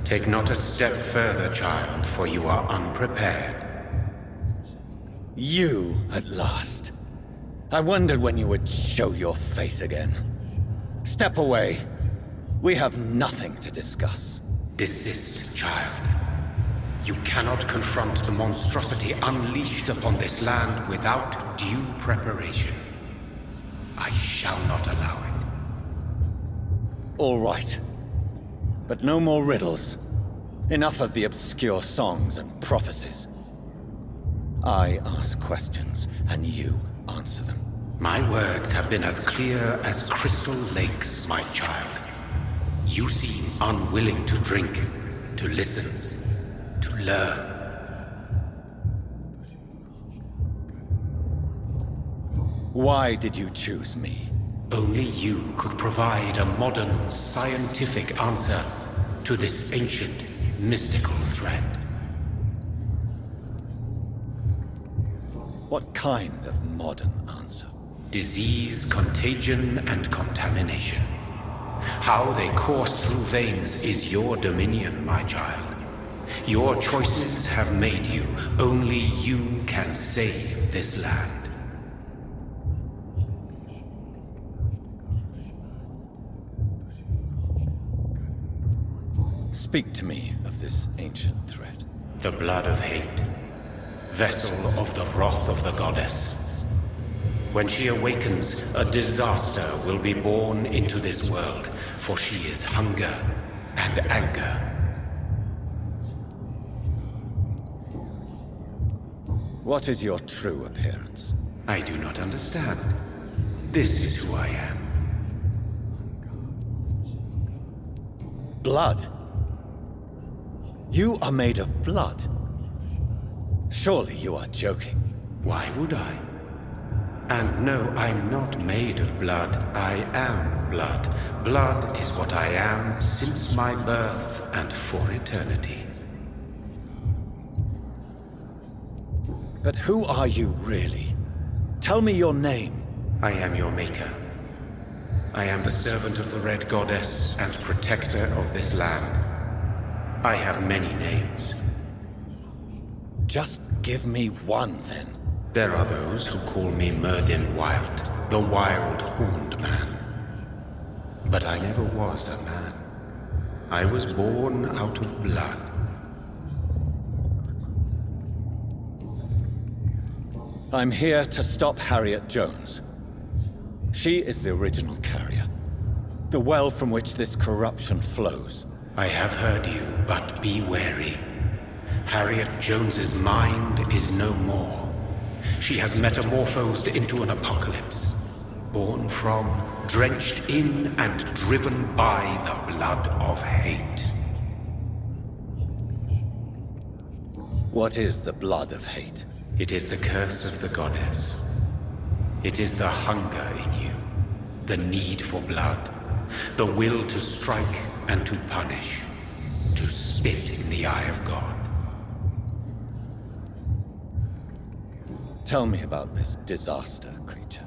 Take not a step further, child, for you are unprepared. You, at last. I wondered when you would show your face again. Step away. We have nothing to discuss. Desist, child. You cannot confront the monstrosity unleashed upon this land without due preparation. I shall not allow it. All right. But no more riddles. Enough of the obscure songs and prophecies. I ask questions, and you answer them. My words have been as clear as crystal lakes, my child. You seem unwilling to drink, to listen, to learn. Why did you choose me? Only you could provide a modern, scientific answer to this ancient, mystical threat. What kind of modern answer? Disease, contagion, and contamination. How they course through veins is your dominion, my child. Your choices have made you. Only you can save this land. Speak to me of this ancient threat. The blood of hate. Vessel of the wrath of the goddess. When she awakens, a disaster will be born into this world, for she is hunger and anger. What is your true appearance? I do not understand. This is who I am. Blood? You are made of blood. Surely you are joking. Why would I? And no, I'm not made of blood. I am blood. Blood is what I am since my birth and for eternity. But who are you really? Tell me your name. I am your maker. I am the servant of the Red Goddess and protector of this land. I have many names. Just give me one, then. There are those who call me Myrddin Wild, the Wild Horned Man. But I never was a man. I was born out of blood. I'm here to stop Harriet Jones. She is the original carrier. The well from which this corruption flows. I have heard you, but be wary. Harriet Jones's mind is no more. She has metamorphosed into an apocalypse. Born from, drenched in, and driven by the blood of hate. What is the blood of hate? It is the curse of the goddess. It is the hunger in you, the need for blood, the will to strike and to punish, to spit in the eye of God. Tell me about this disaster, creature.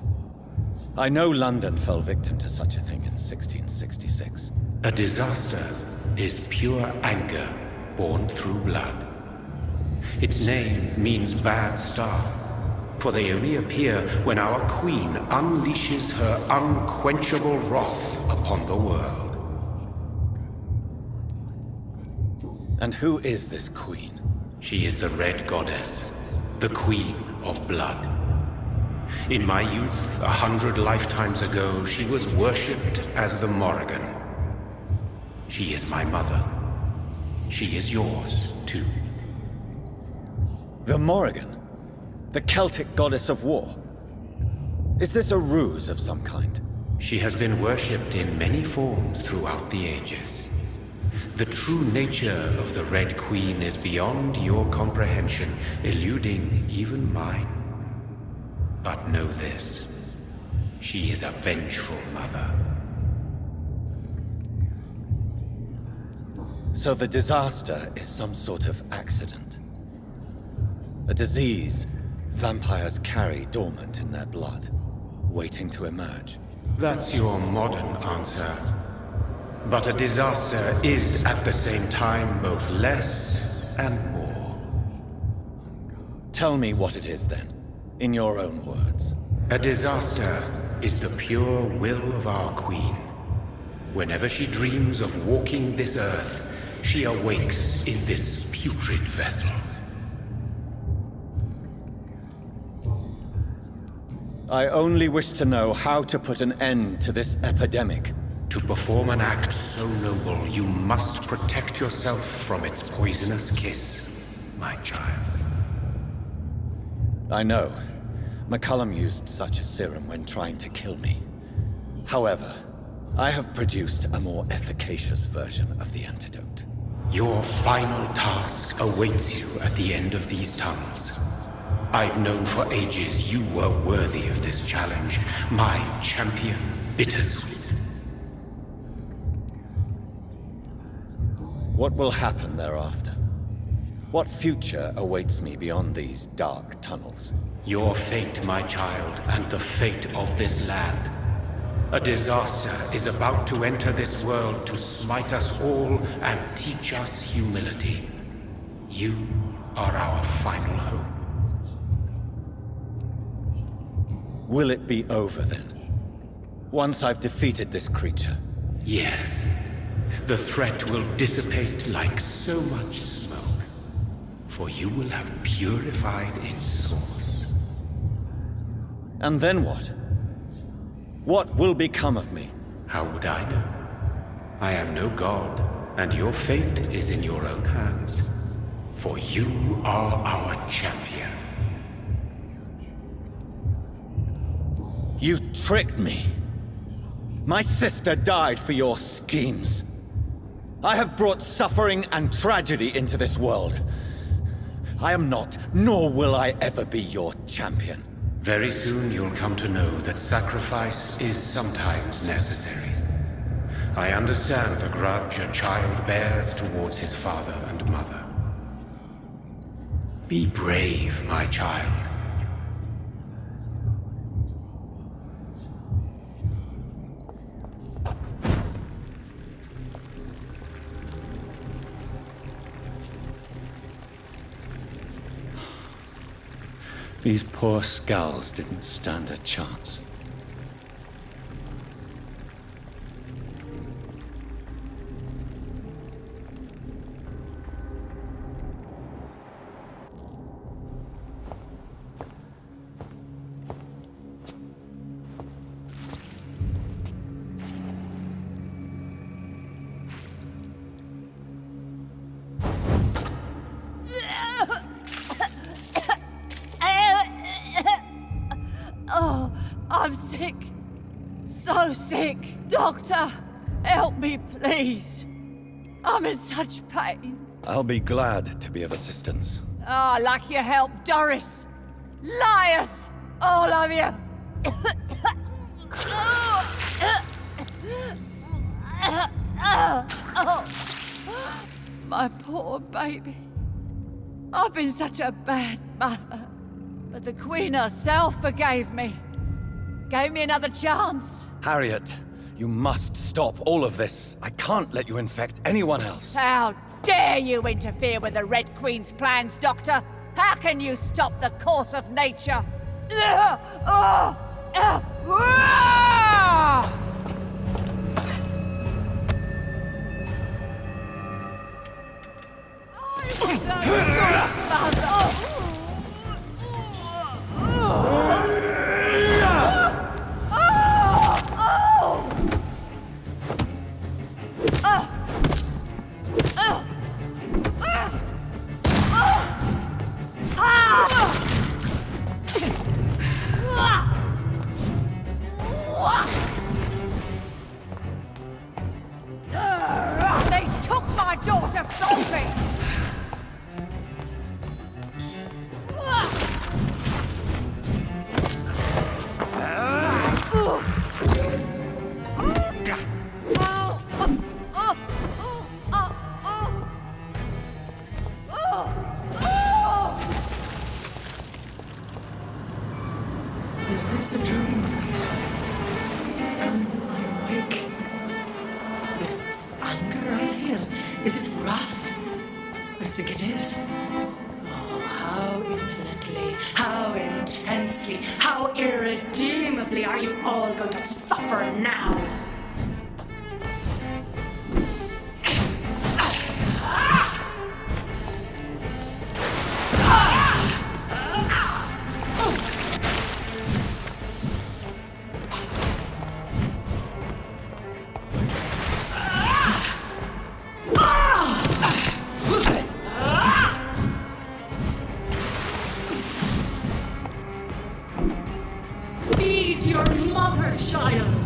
I know London fell victim to such a thing in 1666. A disaster is pure anger born through blood. Its name means bad star, for they only appear when our queen unleashes her unquenchable wrath upon the world. And who is this queen? She is the Red Goddess, the Queen of Blood. In my youth, 100 lifetimes ago, she was worshipped as the Morrigan. She is my mother. She is yours, too. The Morrigan? The Celtic goddess of war? Is this a ruse of some kind? She has been worshipped in many forms throughout the ages. The true nature of the Red Queen is beyond your comprehension, eluding even mine. But know this, she is a vengeful mother. So the disaster is some sort of accident. A disease vampires carry dormant in their blood, waiting to emerge. That's your modern answer. But a disaster is at the same time both less and more. Tell me what it is then, in your own words. A disaster is the pure will of our queen. Whenever she dreams of walking this earth, she awakes in this putrid vessel. I only wish to know how to put an end to this epidemic. To perform an act so noble, you must protect yourself from its poisonous kiss, my child. I know. McCullum used such a serum when trying to kill me. However, I have produced a more efficacious version of the antidote. Your final task awaits you at the end of these tunnels. I've known for ages you were worthy of this challenge, my champion, Bittersweet. What will happen thereafter? What future awaits me beyond these dark tunnels? Your fate, my child, and the fate of this land. A disaster is about to enter this world to smite us all and teach us humility. You are our final hope. Will it be over then? Once I've defeated this creature? Yes. The threat will dissipate like so much smoke, for you will have purified its source. And then what? What will become of me? How would I know? I am no god, and your fate is in your own hands. For you are our champion. You tricked me. My sister died for your schemes. I have brought suffering and tragedy into this world. I am not, nor will I ever be your champion. Very soon you'll come to know that sacrifice is sometimes necessary. I understand the grudge a child bears towards his father and mother. Be brave, my child. These poor skulls didn't stand a chance. I'm sick. So sick. Doctor, help me, please. I'm in such pain. I'll be glad to be of assistance. Ah, like your help, Doris. Liars! All of you! My poor baby. I've been such a bad mother. But the Queen herself forgave me. Gave me another chance. Harriet, you must stop all of this. I can't let you infect anyone else. How dare you interfere with the Red Queen's plans, Doctor? How can you stop the course of nature? I'm so good, Mother. They took my daughter from me! Is this a dream? Am I awake? Is this think it is? Oh, how infinitely, how intensely, how irredeemably are you all going to suffer now? Feed your mother, child!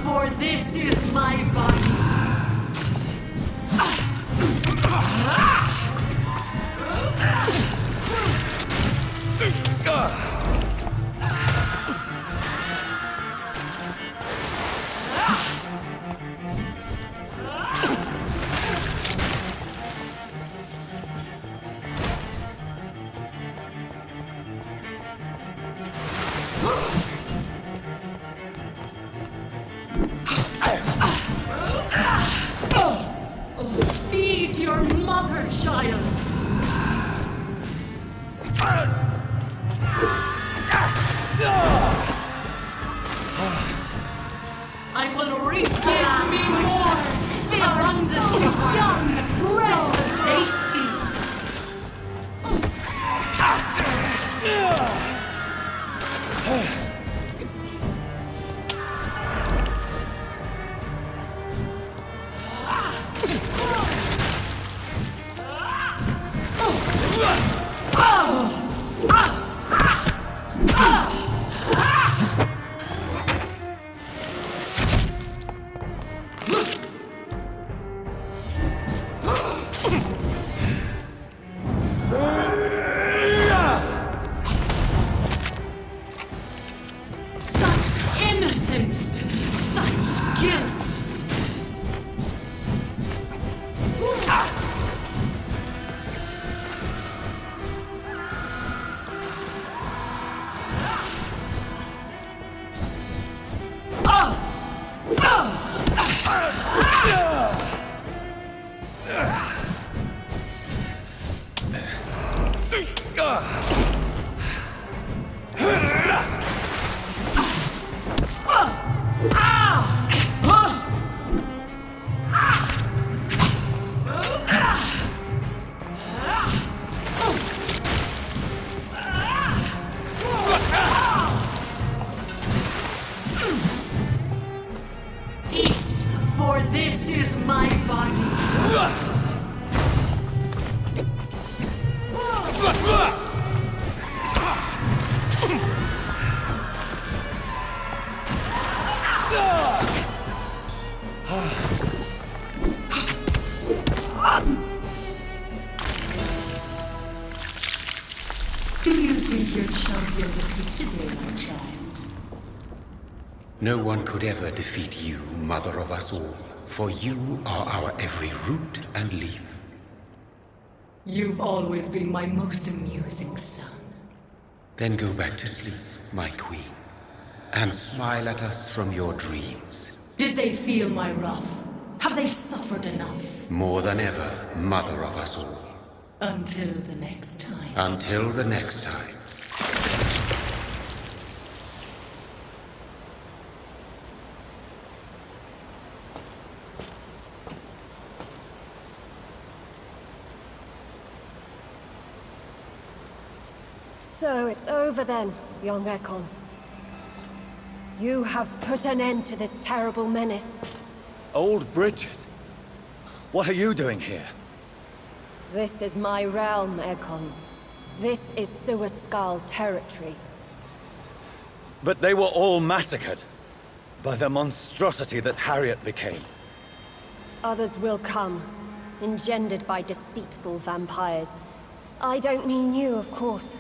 For this is my body. Feed your mother, child! I will give me more! They are abundantly young, red and tasty! Such innocence! Such guilt! Eat, for this is my body. Do you think your champion defeated me, my child? No one could ever defeat you, mother of us all, for you are our every root and leaf. You've always been my most amusing son. Then go back to sleep, my queen, and smile at us from your dreams. Did they feel my wrath? Have they suffered enough? More than ever, mother of us all. Until the next time. Until the next time. So it's over then, young Ekon. You have put an end to this terrible menace. Old Bridget? What are you doing here? This is my realm, Ekon. This is Suascal territory. But they were all massacred by the monstrosity that Harriet became. Others will come, engendered by deceitful vampires. I don't mean you, of course.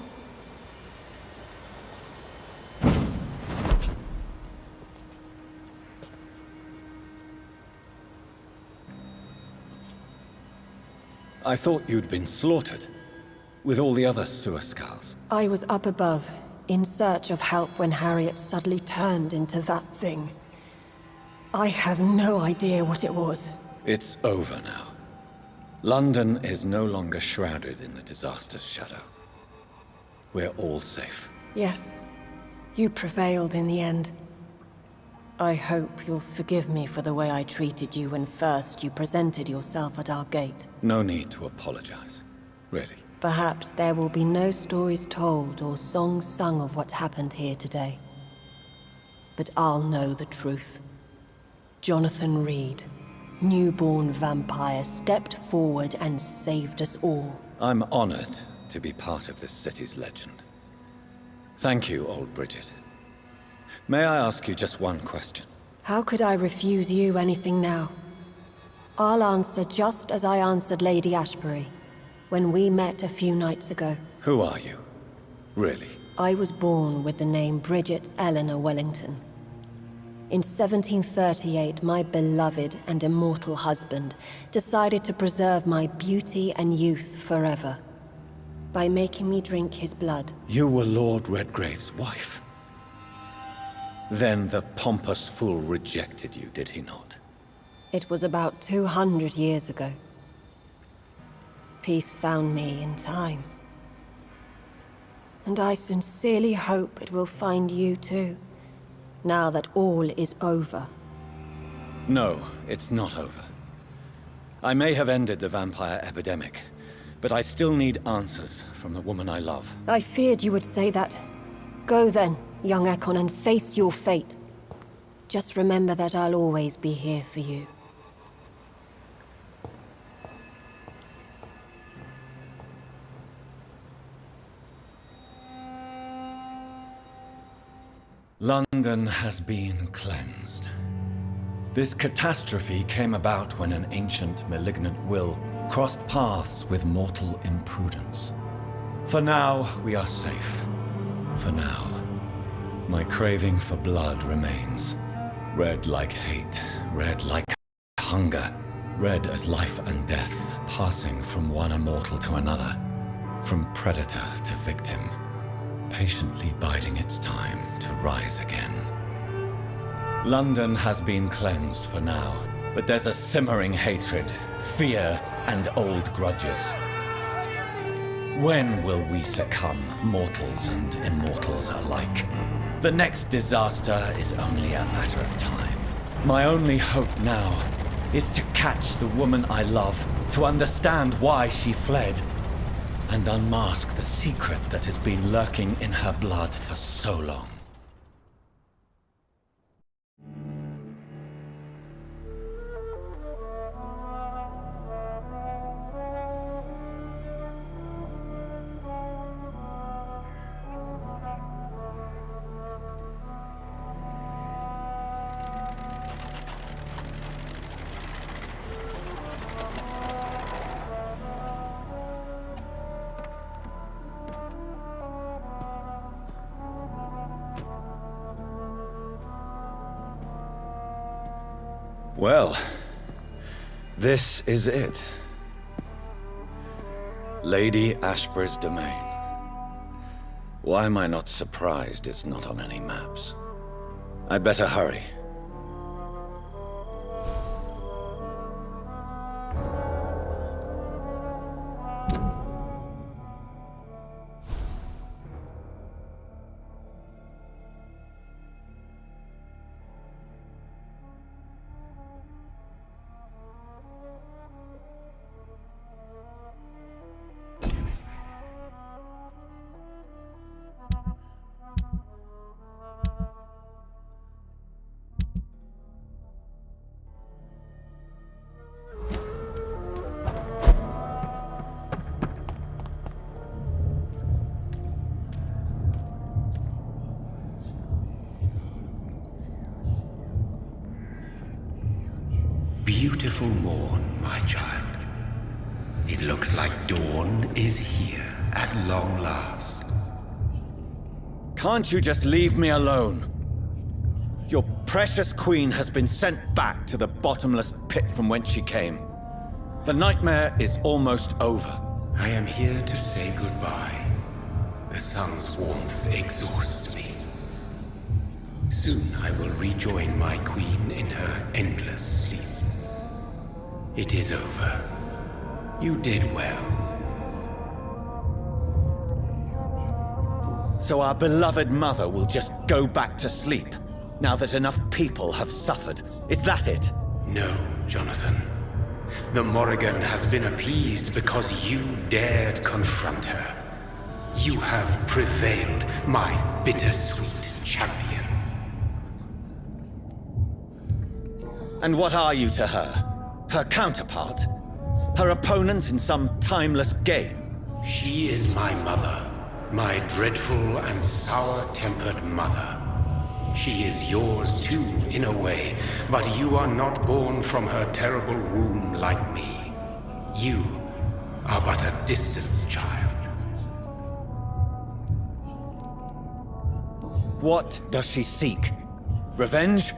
I thought you'd been slaughtered, with all the other Suascals. I was up above, in search of help when Harriet suddenly turned into that thing. I have no idea what it was. It's over now. London is no longer shrouded in the disaster's shadow. We're all safe. Yes, you prevailed in the end. I hope you'll forgive me for the way I treated you when first you presented yourself at our gate. No need to apologize, really. Perhaps there will be no stories told or songs sung of what happened here today. But I'll know the truth. Jonathan Reed, newborn vampire, stepped forward and saved us all. I'm honored to be part of this city's legend. Thank you, old Bridget. May I ask you just one question? How could I refuse you anything now? I'll answer just as I answered Lady Ashbury when we met a few nights ago. Who are you? Really? I was born with the name Bridget Eleanor Wellington. In 1738, my beloved and immortal husband decided to preserve my beauty and youth forever by making me drink his blood. You were Lord Redgrave's wife. Then the pompous fool rejected you, did he not? It was about 200 years ago. Peace found me in time. And I sincerely hope it will find you too, now that all is over. No, it's not over. I may have ended the vampire epidemic, but I still need answers from the woman I love. I feared you would say that. Go then, young Ekon, and face your fate. Just remember that I'll always be here for you. London has been cleansed. This catastrophe came about when an ancient, malignant will crossed paths with mortal imprudence. For now, we are safe. For now. My craving for blood remains. Red like hate, red like hunger. Red as life and death, passing from one immortal to another. From predator to victim. Patiently biding its time to rise again. London has been cleansed for now, but there's a simmering hatred, fear, and old grudges. When will we succumb, mortals and immortals alike? The next disaster is only a matter of time. My only hope now is to catch the woman I love, to understand why she fled, and unmask the secret that has been lurking in her blood for so long. Well, this is it. Lady Ashbury's domain. Why am I not surprised it's not on any maps? I'd better hurry. beautiful morn, my child. It looks like dawn is here at long last. Can't you just leave me alone? Your precious queen has been sent back to the bottomless pit from whence she came. The nightmare is almost over. I am here to say goodbye. The sun's warmth exhausts me. Soon I will rejoin my queen in her endless sleep. It is over. You did well. So our beloved mother will just go back to sleep, now that enough people have suffered. Is that it? No, Jonathan. The Morrigan has been appeased because you dared confront her. You have prevailed, my bittersweet champion. And what are you to her? Her counterpart? Her opponent in some timeless game? She is my mother, my dreadful and sour-tempered mother. She is yours too, in a way, but you are not born from her terrible womb like me. You are but a distant child. What does she seek? Revenge?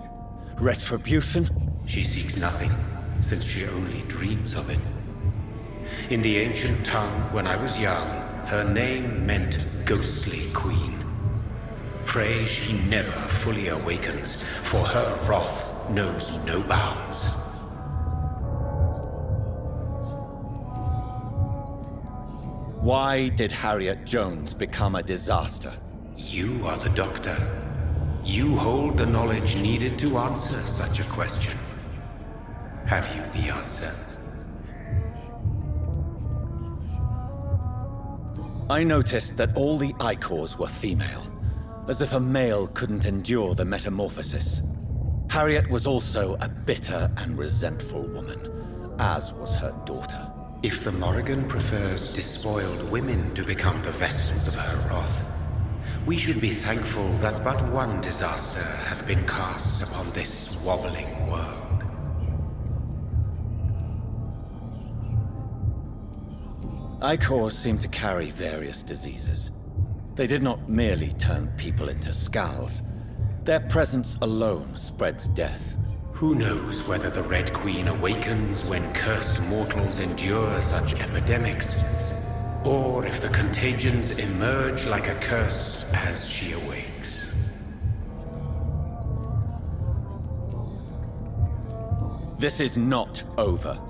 Retribution? She seeks nothing, since she only dreams of it. In the ancient tongue, when I was young, her name meant Ghostly Queen. Pray she never fully awakens, for her wrath knows no bounds. Why did Harriet Jones become a disaster? You are the doctor. You hold the knowledge needed to answer such a question. Have you the answer? I noticed that all the Icors were female, as if a male couldn't endure the metamorphosis. Harriet was also a bitter and resentful woman, as was her daughter. If the Morrigan prefers despoiled women to become the vessels of her wrath, we should be thankful that but one disaster hath been cast upon this wobbling world. Icors seem to carry various diseases. They did not merely turn people into skulls. Their presence alone spreads death. Who knows whether the Red Queen awakens when cursed mortals endure such epidemics, or if the contagions emerge like a curse as she awakes. This is not over.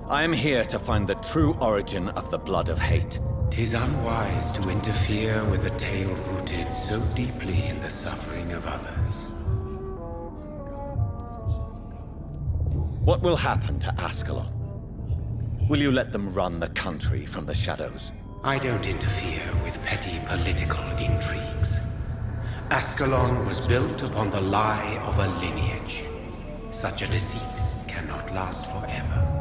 I am here to find the true origin of the blood of hate. 'Tis unwise to interfere with a tale rooted so deeply in the suffering of others. What will happen to Ascalon? Will you let them run the country from the shadows? I don't interfere with petty political intrigues. Ascalon was built upon the lie of a lineage. Such a deceit cannot last forever.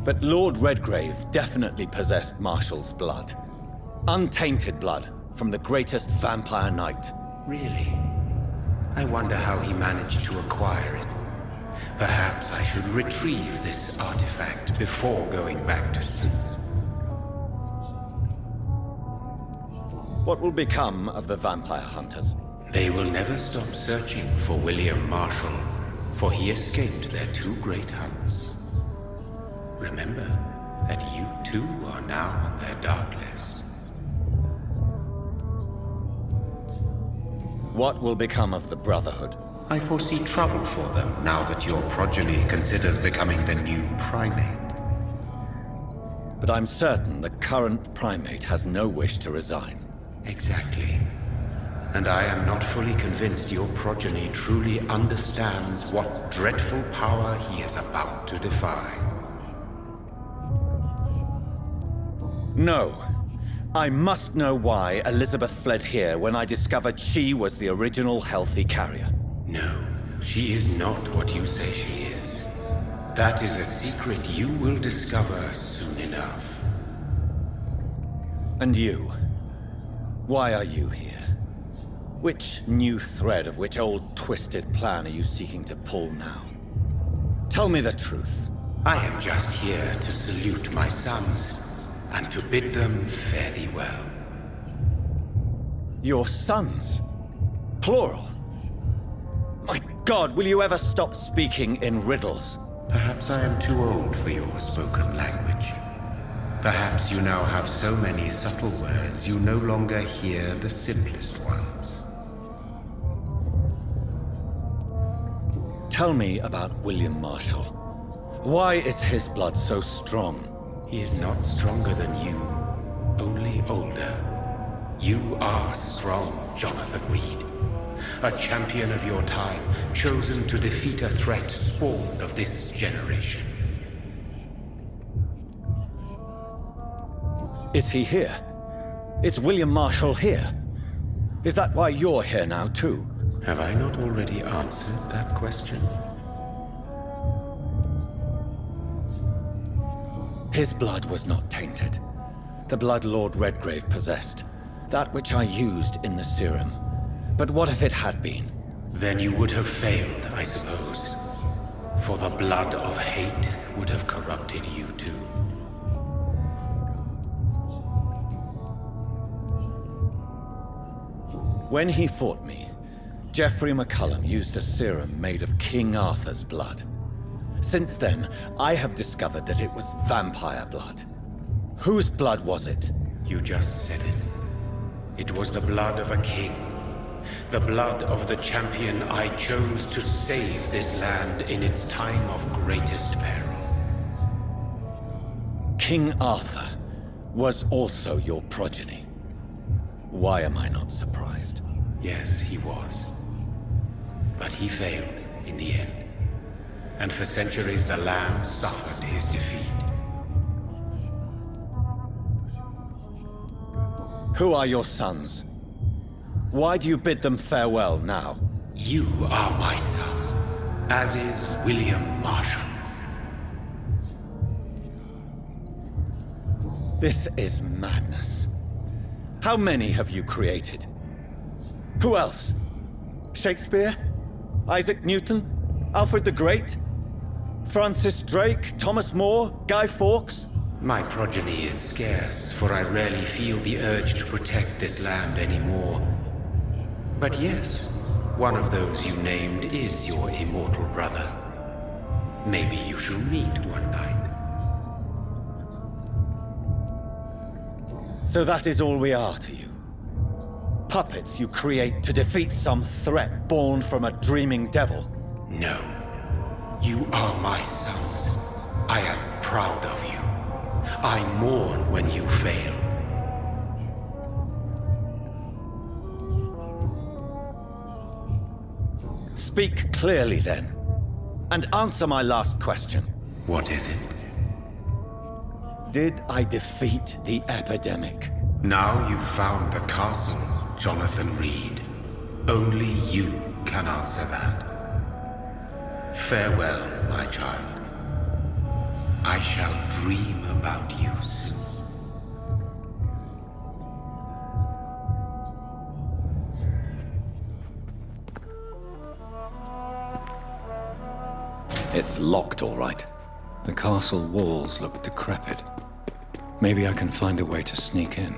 But Lord Redgrave definitely possessed Marshall's blood. Untainted blood from the greatest vampire knight. Really? I wonder how he managed to acquire it. Perhaps I should retrieve this artifact before going back to sleep. What will become of the vampire hunters? They will never stop searching for William Marshall, for he escaped their two great hunts. Remember that you too are now on their dark list. What will become of the Brotherhood? I foresee trouble for them now that your progeny considers becoming the new primate. But I'm certain the current primate has no wish to resign. Exactly. And I am not fully convinced your progeny truly understands what dreadful power he is about to defy. No. I must know why Elizabeth fled here when I discovered she was the original healthy carrier. No, she is not what you say she is. That is a secret you will discover soon enough. And you? Why are you here? Which new thread of which old twisted plan are you seeking to pull now? Tell me the truth. I am just here to salute my sons and to bid them fare thee well. Your sons? Plural? My God, will you ever stop speaking in riddles? Perhaps I am too old for your spoken language. Perhaps you now have so many subtle words you no longer hear the simplest ones. Tell me about William Marshall. Why is his blood so strong? He is not stronger than you, only older. You are strong, Jonathan Reed. A champion of your time, chosen to defeat a threat spawned of this generation. Is he here? Is William Marshall here? Is that why you're here now, too? Have I not already answered that question? His blood was not tainted. The blood Lord Redgrave possessed. That which I used in the serum. But what if it had been? Then you would have failed, I suppose. For the blood of hate would have corrupted you too. When he fought me, Geoffrey McCullum used a serum made of King Arthur's blood. Since then, I have discovered that it was vampire blood. Whose blood was it? You just said it. It was the blood of a king. The blood of the champion I chose to save this land in its time of greatest peril. King Arthur was also your progeny. Why am I not surprised? Yes, he was. But he failed in the end. And for centuries the land suffered his defeat. Who are your sons? Why do you bid them farewell now? You are my son, as is William Marshall. This is madness. How many have you created? Who else? Shakespeare? Isaac Newton? Alfred the Great? Francis Drake? Thomas More? Guy Fawkes? My progeny is scarce, for I rarely feel the urge to protect this land anymore. But yes, one of those you named is your immortal brother. Maybe you shall meet one night. So that is all we are to you? Puppets you create to defeat some threat born from a dreaming devil? No. You are my sons. I am proud of you. I mourn when you fail. Speak clearly then, and answer my last question. What is it? Did I defeat the epidemic? Now you've found the castle, Jonathan Reed. Only you can answer that. Farewell, my child. I shall dream about you soon. It's locked, all right. The castle walls look decrepit. Maybe I can find a way to sneak in.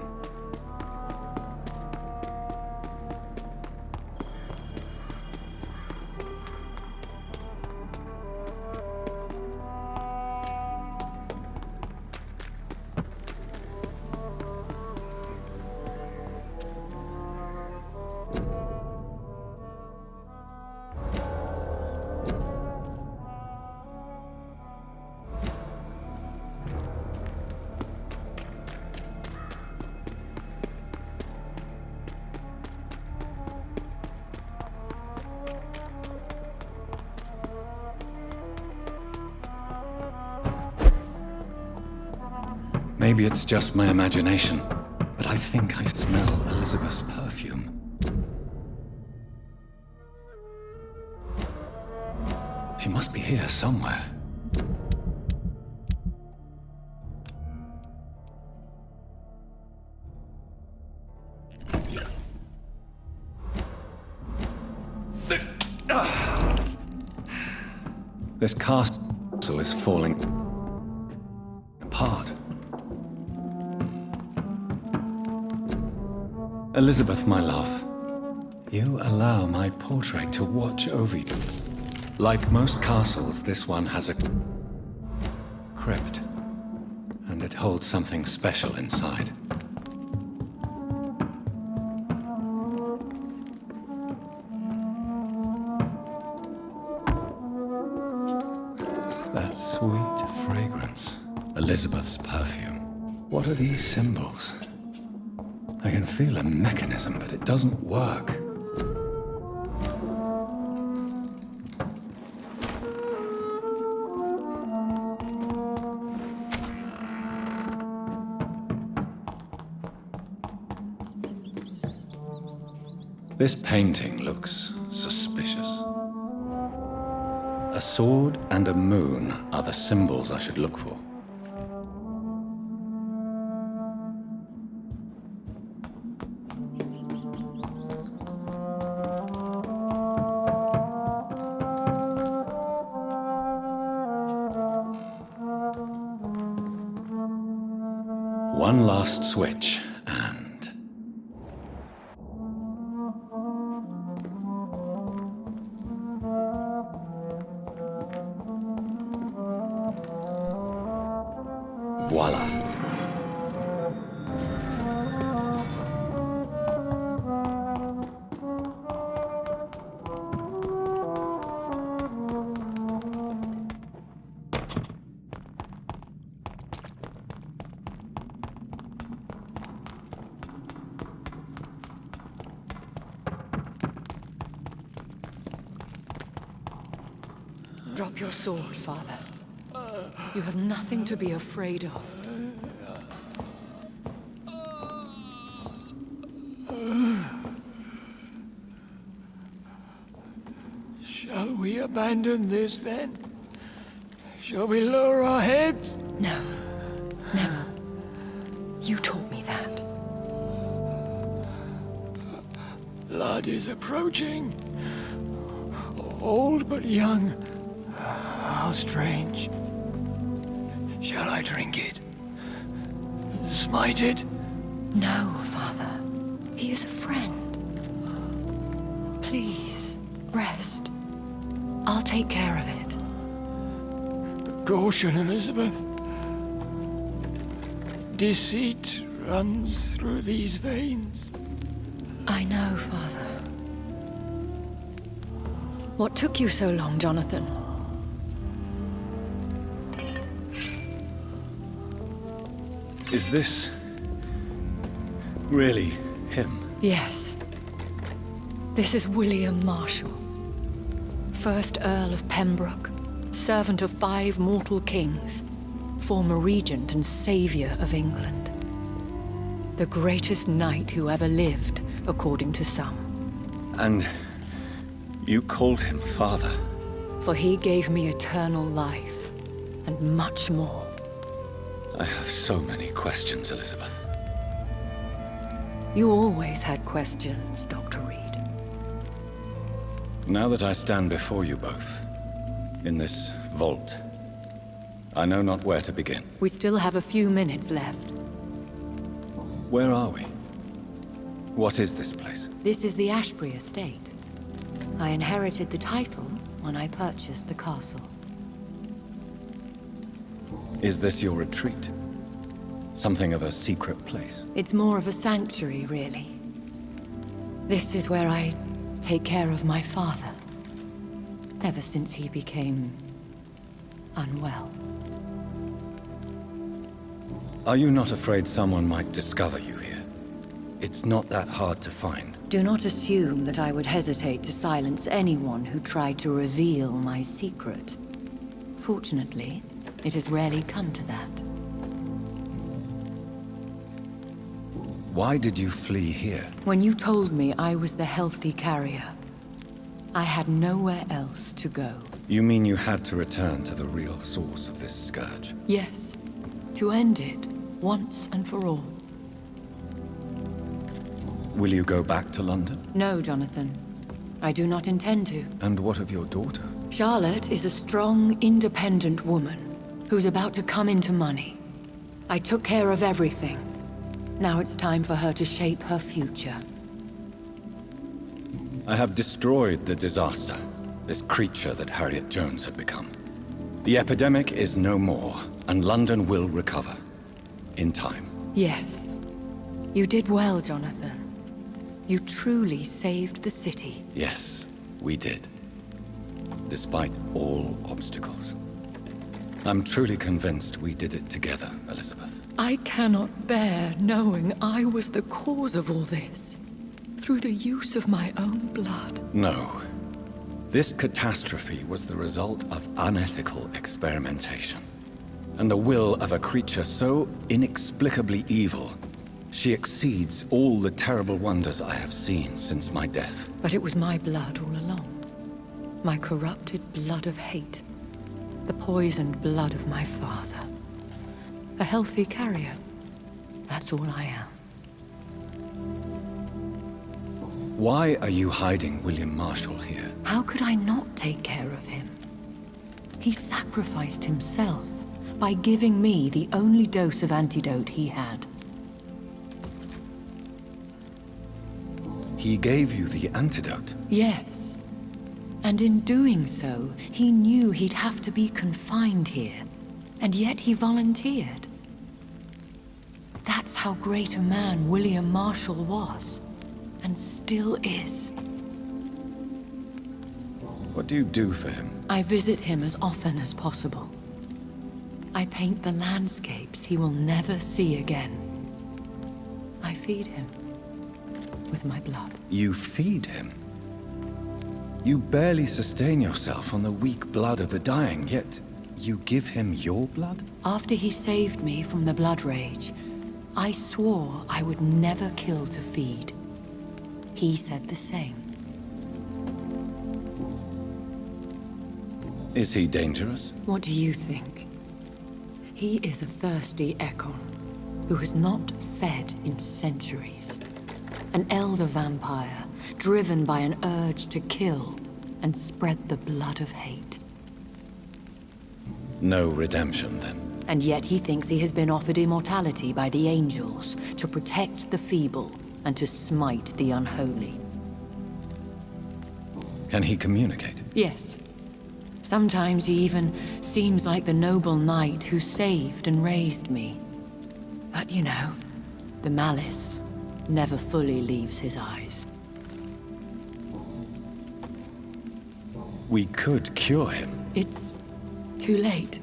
Maybe it's just my imagination, but I think I smell Elizabeth's perfume. She must be here somewhere. This castle castle is falling apart. Elizabeth, my love, you allow my portrait to watch over you. Like most castles, this one has a crypt, and it holds something special inside. That sweet fragrance, Elizabeth's perfume. What are these symbols? I can feel a mechanism, but it doesn't work. This painting looks suspicious. A sword and a moon are the symbols I should look for. One last switch, and... voila. Drop your sword, Father. You have nothing to be afraid of. Shall we abandon this then? Shall we lower our heads? No. Never. You taught me that. Blood is approaching. Old but young. How strange. Shall I drink it? Smite it? No, Father. He is a friend. Please, rest. I'll take care of it. Caution, Elizabeth. Deceit runs through these veins. I know, Father. What took you so long, Jonathan? Is this really him? Yes. This is William Marshall, 1st Earl of Pembroke, servant of 5 mortal kings, former regent and savior of England. The greatest knight who ever lived, according to some. And you called him father? For he gave me eternal life, and much more. I have so many questions, Elizabeth. You always had questions, Dr. Reed. Now that I stand before you both, in this vault, I know not where to begin. We still have a few minutes left. Where are we? What is this place? This is the Ashbury estate. I inherited the title when I purchased the castle. Is this your retreat? Something of a secret place? It's more of a sanctuary, really. This is where I take care of my father. Ever since he became unwell. Are you not afraid someone might discover you here? It's not that hard to find. Do not assume that I would hesitate to silence anyone who tried to reveal my secret. Fortunately, it has rarely come to that. Why did you flee here? When you told me I was the healthy carrier, I had nowhere else to go. You mean you had to return to the real source of this scourge? Yes, to end it, once and for all. Will you go back to London? No, Jonathan. I do not intend to. And what of your daughter? Charlotte is a strong, independent woman who's about to come into money. I took care of everything. Now it's time for her to shape her future. I have destroyed the disaster, this creature that Harriet Jones had become. The epidemic is no more, and London will recover. In time. Yes. You did well, Jonathan. You truly saved the city. Yes, we did. Despite all obstacles. I'm truly convinced we did it together, Elizabeth. I cannot bear knowing I was the cause of all this. Through the use of my own blood. No. This catastrophe was the result of unethical experimentation. And the will of a creature so inexplicably evil, she exceeds all the terrible wonders I have seen since my death. But it was my blood all along. My corrupted blood of hate. The poisoned blood of my father. A healthy carrier. That's all I am. Why are you hiding William Marshall here? How could I not take care of him? He sacrificed himself by giving me the only dose of antidote he had. He gave you the antidote? Yes. And in doing so, he knew he'd have to be confined here. And yet he volunteered. That's how great a man William Marshall was. And still is. What do you do for him? I visit him as often as possible. I paint the landscapes he will never see again. I feed him with my blood. You feed him? You barely sustain yourself on the weak blood of the dying, yet you give him your blood? After he saved me from the blood rage, I swore I would never kill to feed. He said the same. Is he dangerous? What do you think? He is a thirsty Ekon, who has not fed in centuries. An elder vampire, driven by an urge to kill and spread the blood of hate. No redemption, then? And yet he thinks he has been offered immortality by the angels to protect the feeble and to smite the unholy. Can he communicate? Yes. Sometimes he even seems like the noble knight who saved and raised me. But you know, the malice never fully leaves his eyes. We could cure him. It's too late.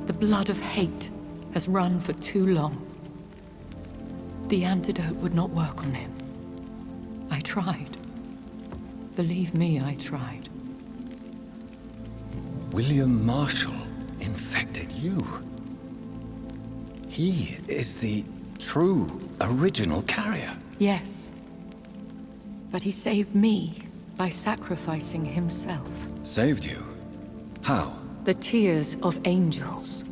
The blood of hate has run for too long. The antidote would not work on him. I tried. Believe me, I tried. William Marshall infected you. He is the true, original carrier. Yes. But he saved me by sacrificing himself. Saved you? How? The tears of angels.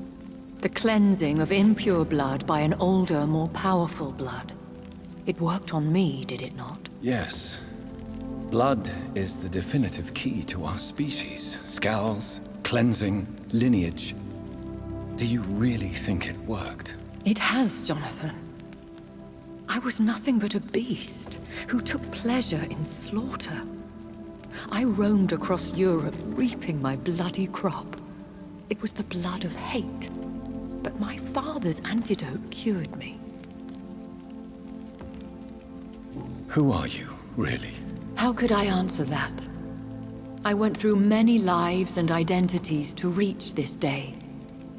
The cleansing of impure blood by an older, more powerful blood. It worked on me, did it not? Yes. Blood is the definitive key to our species. Scowls, cleansing, lineage. Do you really think it worked? It has, Jonathan. I was nothing but a beast who took pleasure in slaughter. I roamed across Europe, reaping my bloody crop. It was the blood of hate. But my father's antidote cured me. Who are you, really? How could I answer that? I went through many lives and identities to reach this day.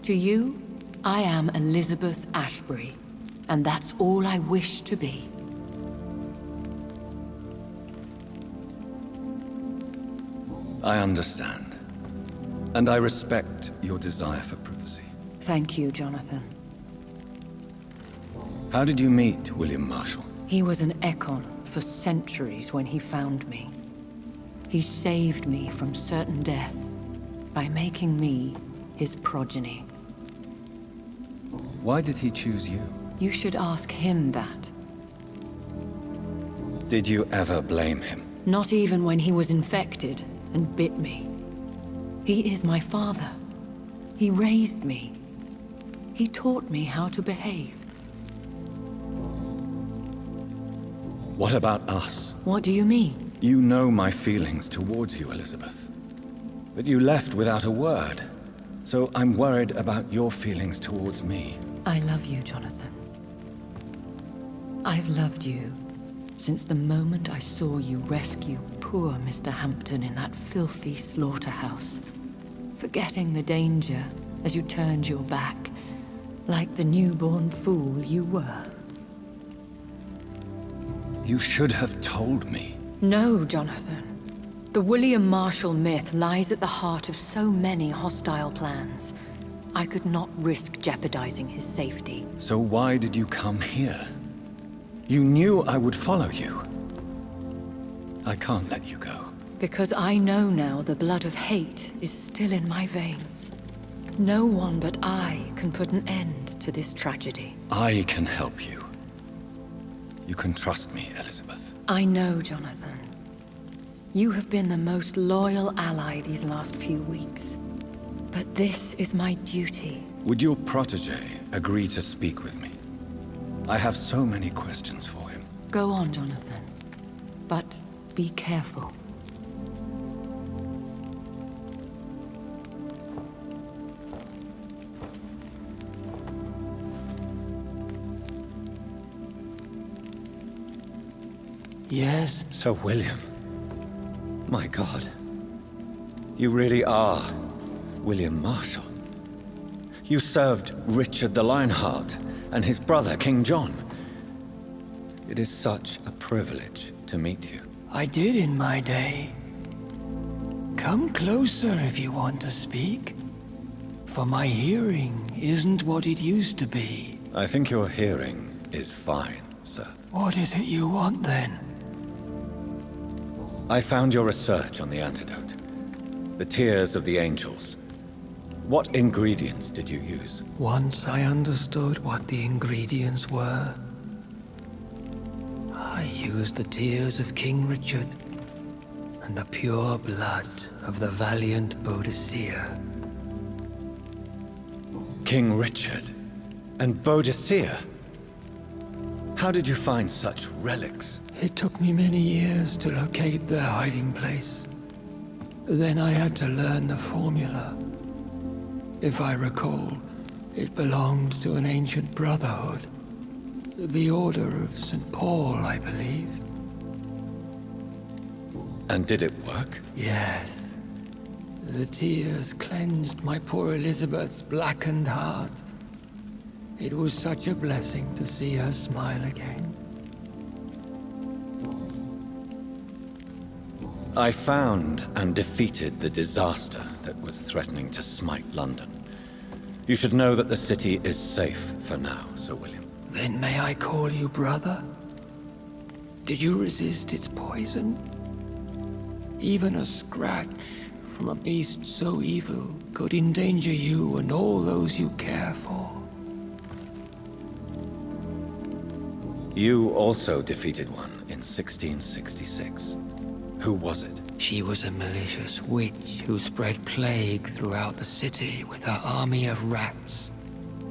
To you, I am Elizabeth Ashbury, and that's all I wish to be. I understand. And I respect your desire for privacy. Thank you, Jonathan. How did you meet William Marshall? He was an Ekon for centuries when he found me. He saved me from certain death by making me his progeny. Why did he choose you? You should ask him that. Did you ever blame him? Not even when he was infected and bit me. He is my father. He raised me. He taught me how to behave. What about us? What do you mean? You know my feelings towards you, Elizabeth. But you left without a word. So I'm worried about your feelings towards me. I love you, Jonathan. I've loved you since the moment I saw you rescue poor Mr. Hampton in that filthy slaughterhouse, forgetting the danger as you turned your back, like the newborn fool you were. You should have told me. No, Jonathan. The William Marshall myth lies at the heart of so many hostile plans. I could not risk jeopardizing his safety. So why did you come here? You knew I would follow you. I can't let you go. Because I know now the blood of hate is still in my veins. No one but I can put an end to this tragedy. I can help you. You can trust me, Elizabeth. I know, Jonathan. You have been the most loyal ally these last few weeks. But this is my duty. Would your protege agree to speak with me? I have so many questions for him. Go on, Jonathan. But be careful. Yes? Sir William. My God. You really are William Marshall. You served Richard the Lionheart and his brother, King John. It is such a privilege to meet you. I did in my day. Come closer if you want to speak. For my hearing isn't what it used to be. I think your hearing is fine, sir. What is it you want then? I found your research on the antidote. The tears of the angels. What ingredients did you use? Once I understood what the ingredients were, I used the tears of King Richard and the pure blood of the valiant Boadicea. King Richard and Boadicea? How did you find such relics? It took me many years to locate their hiding place. Then I had to learn the formula. If I recall, it belonged to an ancient brotherhood. The Order of St. Paul, I believe. And did it work? Yes. The tears cleansed my poor Elizabeth's blackened heart. It was such a blessing to see her smile again. I found and defeated the disaster that was threatening to smite London. You should know that the city is safe for now, Sir William. Then may I call you brother? Did you resist its poison? Even a scratch from a beast so evil could endanger you and all those you care for. You also defeated one in 1666. Who was it? She was a malicious witch who spread plague throughout the city with her army of rats.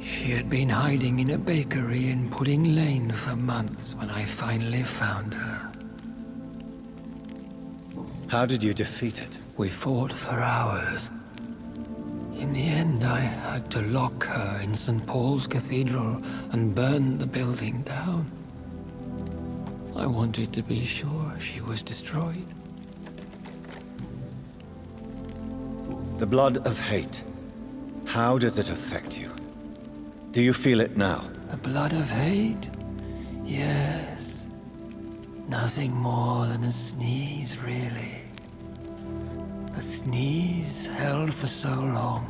She had been hiding in a bakery in Pudding Lane for months when I finally found her. How did you defeat it? We fought for hours. In the end, I had to lock her in St. Paul's Cathedral and burn the building down. I wanted to be sure she was destroyed. The blood of hate. How does it affect you? Do you feel it now? The blood of hate? Yes. Nothing more than a sneeze, really. A sneeze held for so long,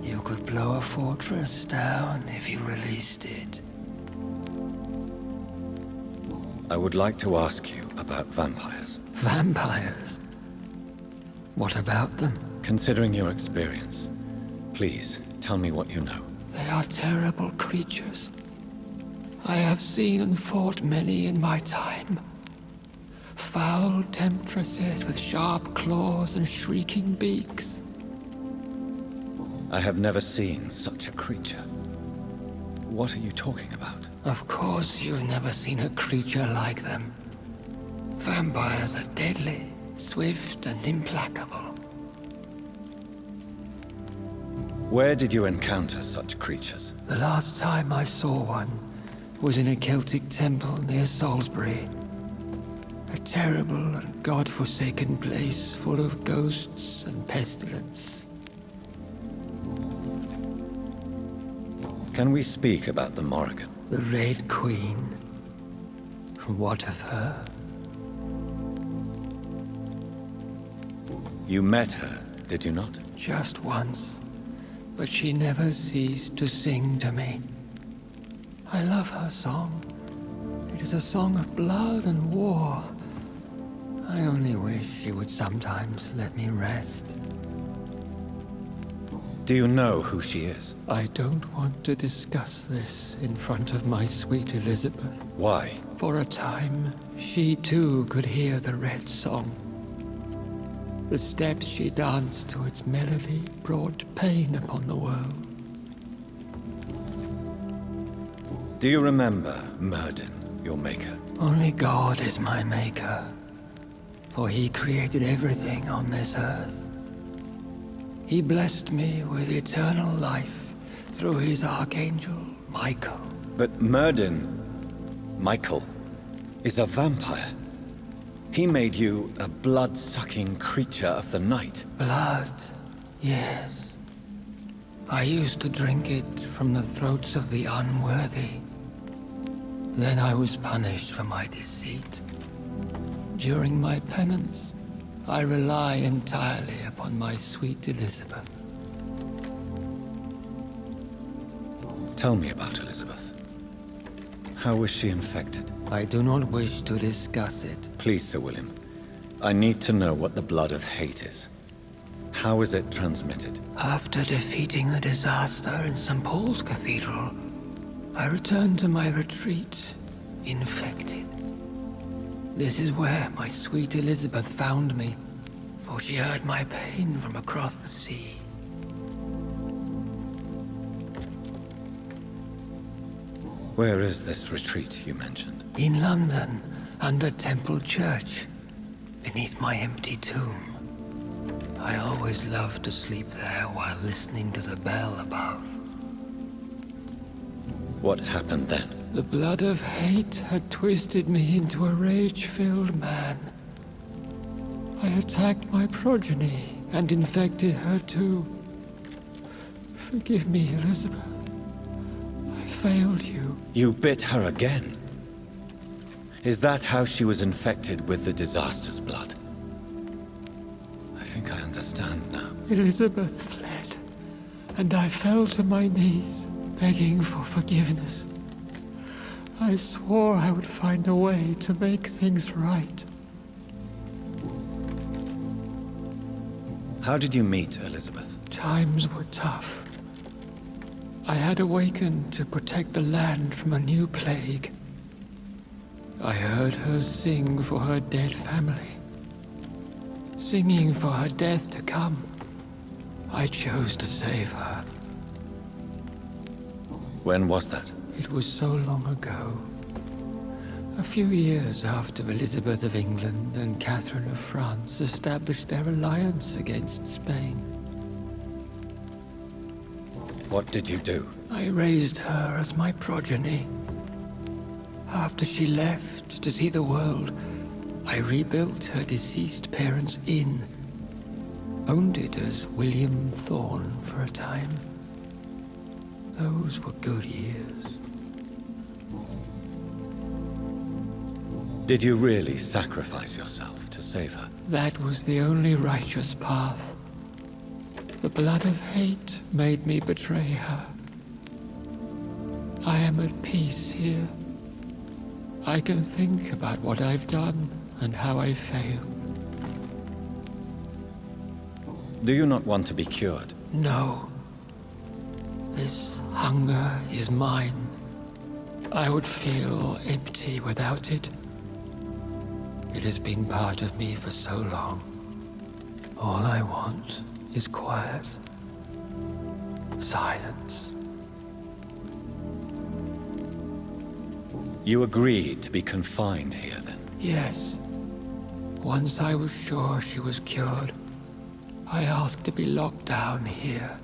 you could blow a fortress down if you released it. I would like to ask you about vampires. Vampires? What about them? Considering your experience, please tell me what you know. They are terrible creatures. I have seen and fought many in my time. Foul temptresses with sharp claws and shrieking beaks. I have never seen such a creature. What are you talking about? Of course you've never seen a creature like them. Vampires are deadly, swift and implacable. Where did you encounter such creatures? The last time I saw one was in a Celtic temple near Salisbury. A terrible and god-forsaken place full of ghosts and pestilence. Can we speak about the Morrigan? The Red Queen. What of her? You met her, did you not? Just once. But she never ceased to sing to me. I love her song. It is a song of blood and war. I only wish she would sometimes let me rest. Do you know who she is? I don't want to discuss this in front of my sweet Elizabeth. Why? For a time, she too could hear the Red Song. The steps she danced to its melody brought pain upon the world. Do you remember Myrddin, your maker? Only God is my maker, for he created everything on this earth. He blessed me with eternal life through his archangel, Michael. But Myrddin, Michael, is a vampire. He made you a blood-sucking creature of the night. Blood, yes. I used to drink it from the throats of the unworthy. Then I was punished for my deceit. During my penance, I rely entirely upon my sweet Elizabeth. Tell me about Elizabeth. How was she infected? I do not wish to discuss it. Please, Sir William. I need to know what the blood of hate is. How is it transmitted? After defeating the disaster in St. Paul's Cathedral, I returned to my retreat, infected. This is where my sweet Elizabeth found me, for she heard my pain from across the sea. Where is this retreat you mentioned? In London, under Temple Church, beneath my empty tomb. I always loved to sleep there while listening to the bell above. What happened then? The blood of hate had twisted me into a rage-filled man. I attacked my progeny and infected her too. Forgive me, Elizabeth. I failed you. You bit her again. Is that how she was infected with the disaster's blood? I think I understand now. Elizabeth fled, and I fell to my knees, begging for forgiveness. I swore I would find a way to make things right. How did you meet Elizabeth? Times were tough. I had awakened to protect the land from a new plague. I heard her sing for her dead family. Singing for her death to come. I chose to save her. When was that? It was so long ago. A few years after Elizabeth of England and Catherine of France established their alliance against Spain. What did you do? I raised her as my progeny. After she left to see the world, I rebuilt her deceased parents' inn. Owned it as William Thorne for a time. Those were good years. Did you really sacrifice yourself to save her? That was the only righteous path. The blood of hate made me betray her. I am at peace here. I can think about what I've done and how I failed. Do you not want to be cured? No. This hunger is mine. I would feel empty without it. It has been part of me for so long. All I want is quiet. Silence. You agreed to be confined here, then? Yes. Once I was sure she was cured, I asked to be locked down here.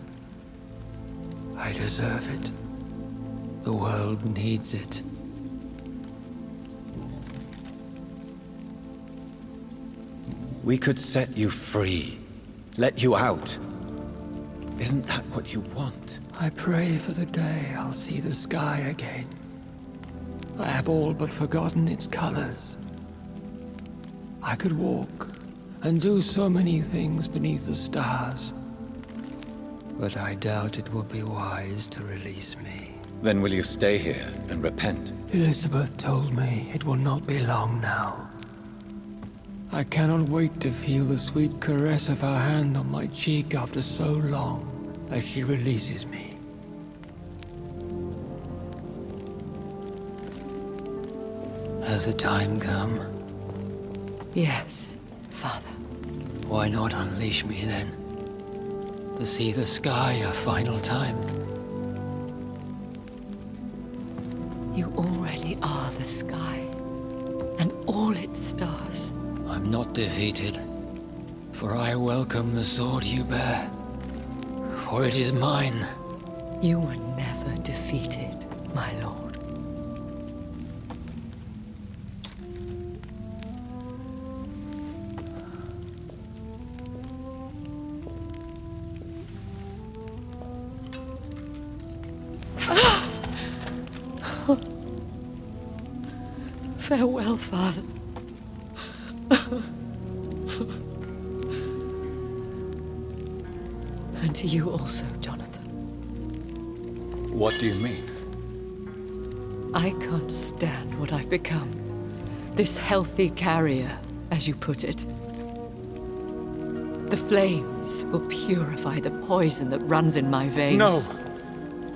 I deserve it. The world needs it. We could set you free. Let you out. Isn't that what you want? I pray for the day I'll see the sky again. I have all but forgotten its colors. I could walk and do so many things beneath the stars. But I doubt it will be wise to release me. Then will you stay here and repent? Elizabeth told me it will not be long now. I cannot wait to feel the sweet caress of her hand on my cheek after so long, as she releases me. Has the time come? Yes, Father. Why not unleash me then? To see the sky a final time? You already are the sky, and all its stars. I'm not defeated, for I welcome the sword you bear, for it is mine. You were never defeated, my lord. Farewell, Father. And to you also, Jonathan. What do you mean? I can't stand what I've become. This healthy carrier, as you put it. The flames will purify the poison that runs in my veins. No!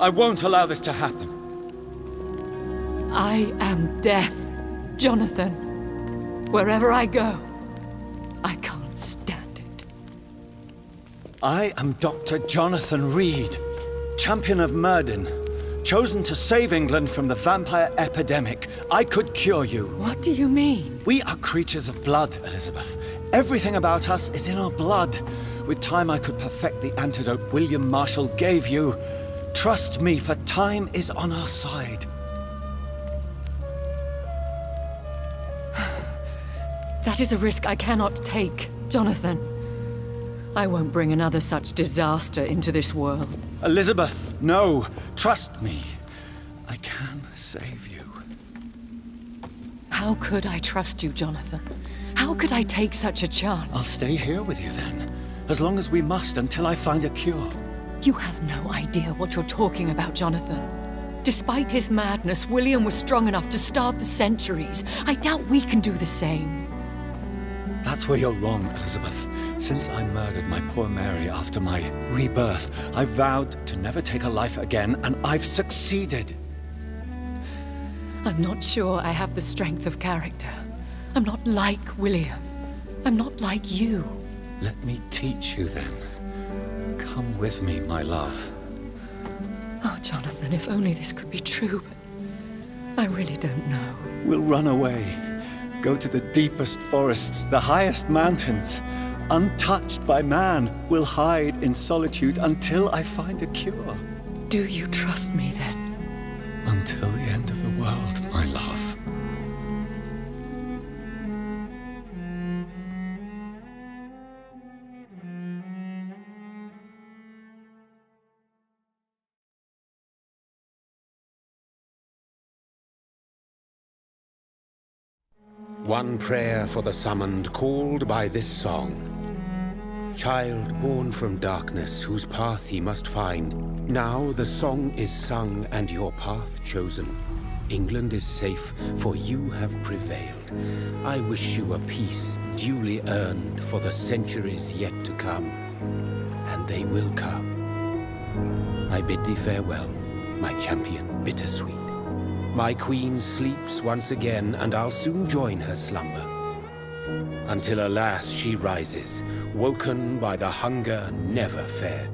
I won't allow this to happen. I am death, Jonathan. Wherever I go, I can't stand it. I am Dr. Jonathan Reed, champion of Myrddin, chosen to save England from the vampire epidemic. I could cure you. What do you mean? We are creatures of blood, Elizabeth. Everything about us is in our blood. With time, I could perfect the antidote William Marshall gave you. Trust me, for time is on our side. That is a risk I cannot take, Jonathan. I won't bring another such disaster into this world. Elizabeth, no. Trust me. I can save you. How could I trust you, Jonathan? How could I take such a I'll chance? stay here with you then. As long as we must, until I find a cure. You have no idea what you're talking about, Jonathan. Despite his madness, William was strong enough to starve for centuries. I doubt we can do the same. That's where you're wrong, Elizabeth. Since I murdered my poor Mary after my rebirth, I vowed to never take a life again, and I've succeeded. I'm not sure I have the strength of character. I'm not like William. I'm not like you. Let me teach you then. Come with me, my love. Oh, Jonathan, if only this could be true, but I really don't know. We'll run away. Go to the deepest forests, the highest mountains. Untouched by man, we'll hide in solitude until I find a cure. Do you trust me then? Until the end of the world, my love. One prayer for the summoned called by this song. Child born from darkness, whose path he must find. Now the song is sung and your path chosen. England is safe, for you have prevailed. I wish you a peace duly earned for the centuries yet to come. And they will come. I bid thee farewell, my champion bittersweet. My queen sleeps once again, and I'll soon join her slumber. Until alas she rises, woken by the hunger never fed.